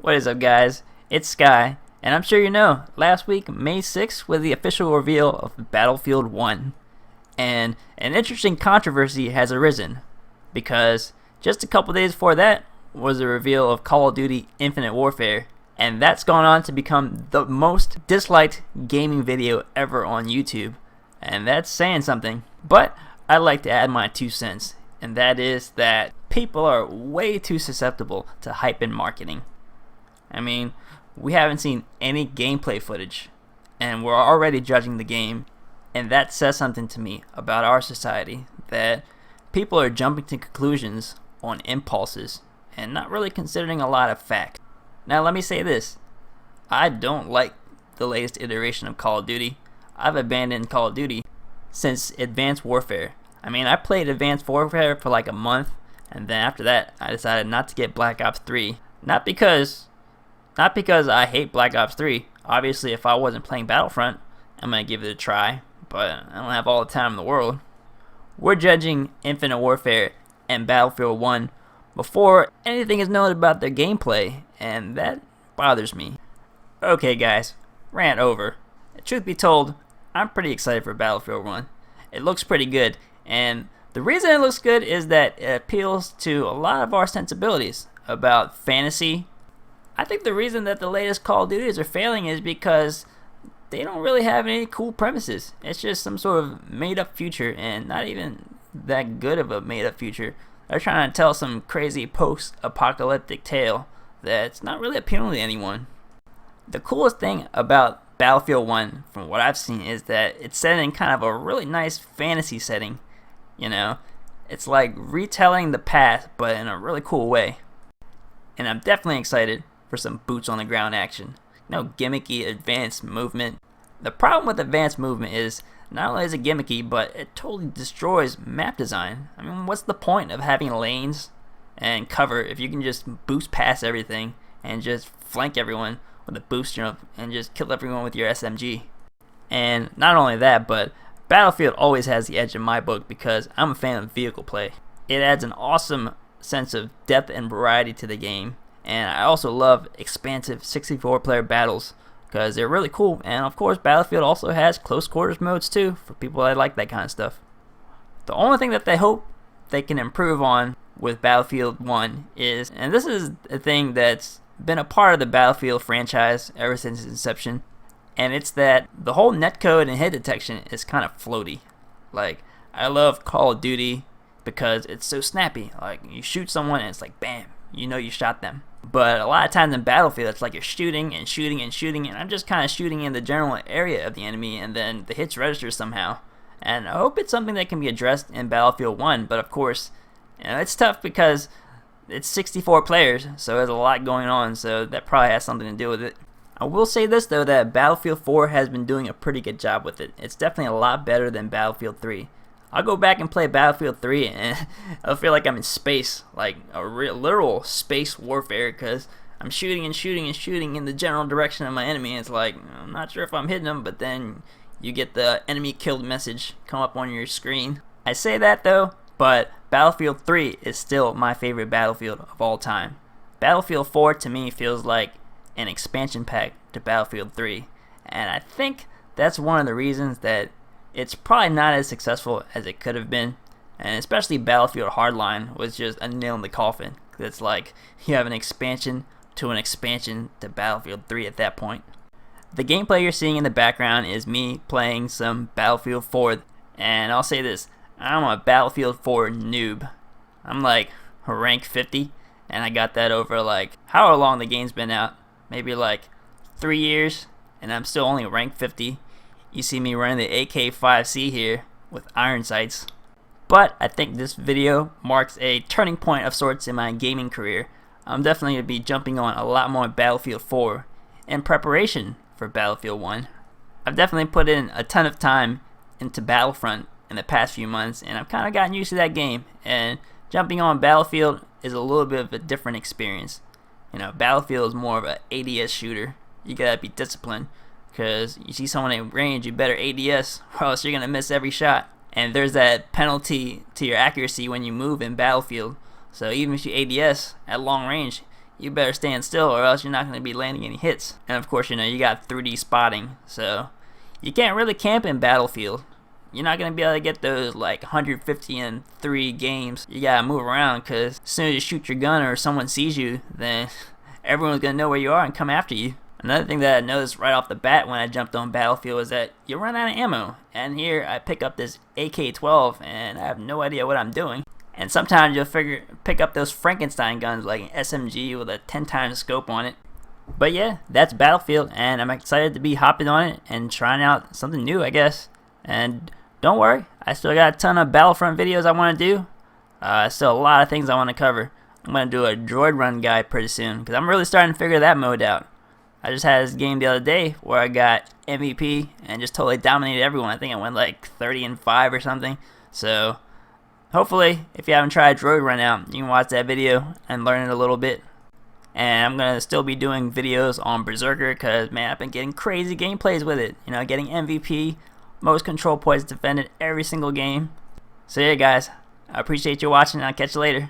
What is up, guys? It's Sky, and I'm sure you know, last week, May 6th, was the official reveal of Battlefield 1. And an interesting controversy has arisen, because just a couple days before that was the reveal of Call of Duty Infinite Warfare, and that's gone on to become the most disliked gaming video ever on YouTube. And that's saying something. But I'd like to add my 2 cents, and that is that people are way too susceptible to hype and marketing. I mean, we haven't seen any gameplay footage, and we're already judging the game, and that says something to me about our society, that people are jumping to conclusions on impulses and not really considering a lot of facts. Now let me say this, I don't like the latest iteration of Call of Duty. I've abandoned Call of Duty since Advanced Warfare. I mean, I played Advanced Warfare for like a month, and then after that I decided not to get Black Ops 3. Not because I hate Black Ops 3. Obviously, if I wasn't playing Battlefront, I'm going to give it a try, but I don't have all the time in the world. We're judging Infinite Warfare and Battlefield 1 before anything is known about their gameplay, and that bothers me. Okay guys, rant over. Truth be told, I'm pretty excited for Battlefield 1. It looks pretty good, and the reason it looks good is that it appeals to a lot of our sensibilities about fantasy. I think the reason that the latest Call of Duties are failing is because they don't really have any cool premises. It's just some sort of made-up future, and not even that good of a made-up future. They're trying to tell some crazy post-apocalyptic tale that's not really appealing to anyone. The coolest thing about Battlefield 1, from what I've seen, is that it's set in kind of a really nice fantasy setting. You know, it's like retelling the past, but in a really cool way. And I'm definitely excited for some boots on the ground action. No gimmicky advanced movement. The problem with advanced movement is not only is it gimmicky, but it totally destroys map design. I mean, what's the point of having lanes and cover if you can just boost past everything and just flank everyone with a boost jump and just kill everyone with your SMG? And not only that, but Battlefield always has the edge in my book because I'm a fan of vehicle play. It adds an awesome sense of depth and variety to the game. And I also love expansive 64-player battles because they're really cool. And of course, Battlefield also has close quarters modes too for people that like that kind of stuff. The only thing that they hope they can improve on with Battlefield 1 is, and this is a thing that's been a part of the Battlefield franchise ever since its inception, and it's that the whole netcode and hit detection is kind of floaty. Like, I love Call of Duty because it's so snappy. Like, you shoot someone and it's like, bam, you know you shot them. But a lot of times in Battlefield, it's like you're shooting and shooting and shooting, and I'm just kind of shooting in the general area of the enemy, and then the hits register somehow. And I hope it's something that can be addressed in Battlefield 1, but of course, you know, it's tough because it's 64 players, so there's a lot going on, so that probably has something to do with it. I will say this though, that Battlefield 4 has been doing a pretty good job with it. It's definitely a lot better than Battlefield 3. I'll go back and play Battlefield 3 and I'll feel like I'm in space, like a literal space warfare, because I'm shooting and shooting and shooting in the general direction of my enemy. And it's like, I'm not sure if I'm hitting them, but then you get the enemy killed message come up on your screen. I say that though, but Battlefield 3 is still my favorite Battlefield of all time. Battlefield 4 to me feels like an expansion pack to Battlefield 3, and I think that's one of the reasons that it's probably not as successful as it could have been, and especially Battlefield Hardline was just a nail in the coffin. It's like you have an expansion to Battlefield 3 at that point. The gameplay you're seeing in the background is me playing some Battlefield 4, and I'll say this, I'm a Battlefield 4 noob. I'm like rank 50, and I got that over like however long the game's been out, maybe like 3 years, and I'm still only rank 50. You see me running the AK-5C here with iron sights. But I think this video marks a turning point of sorts in my gaming career. I'm definitely going to be jumping on a lot more Battlefield 4 in preparation for Battlefield 1. I've definitely put in a ton of time into Battlefront in the past few months, and I've kind of gotten used to that game, and jumping on Battlefield is a little bit of a different experience. You know, Battlefield is more of an ADS shooter. You gotta be disciplined, because you see someone in range, you better ADS, or else you're gonna miss every shot. And there's that penalty to your accuracy when you move in Battlefield. So even if you ADS at long range, you better stand still or else you're not going to be landing any hits. And of course, you got 3D spotting, so you can't really camp in Battlefield. You're not going to be able to get those like 150 in 3 games. You got to move around, because as soon as you shoot your gun or someone sees you, then everyone's going to know where you are and come after you. Another thing that I noticed right off the bat when I jumped on Battlefield is that you run out of ammo. And here I pick up this AK-12 and I have no idea what I'm doing. And sometimes you'll pick up those Frankenstein guns like an SMG with a 10 times scope on it. But yeah, that's Battlefield, and I'm excited to be hopping on it and trying out something new, I guess. And don't worry, I still got a ton of Battlefront videos I want to do. Still a lot of things I want to cover. I'm going to do a droid run guide pretty soon, because I'm really starting to figure that mode out. I just had this game the other day where I got MVP and just totally dominated everyone. I think I went like 30-5 or something. So hopefully, if you haven't tried droid run out, you can watch that video and learn it a little bit. And I'm going to still be doing videos on Berserker, because man, I've been getting crazy gameplays with it. Getting MVP, most control points defended every single game. So yeah guys, I appreciate you watching, and I'll catch you later.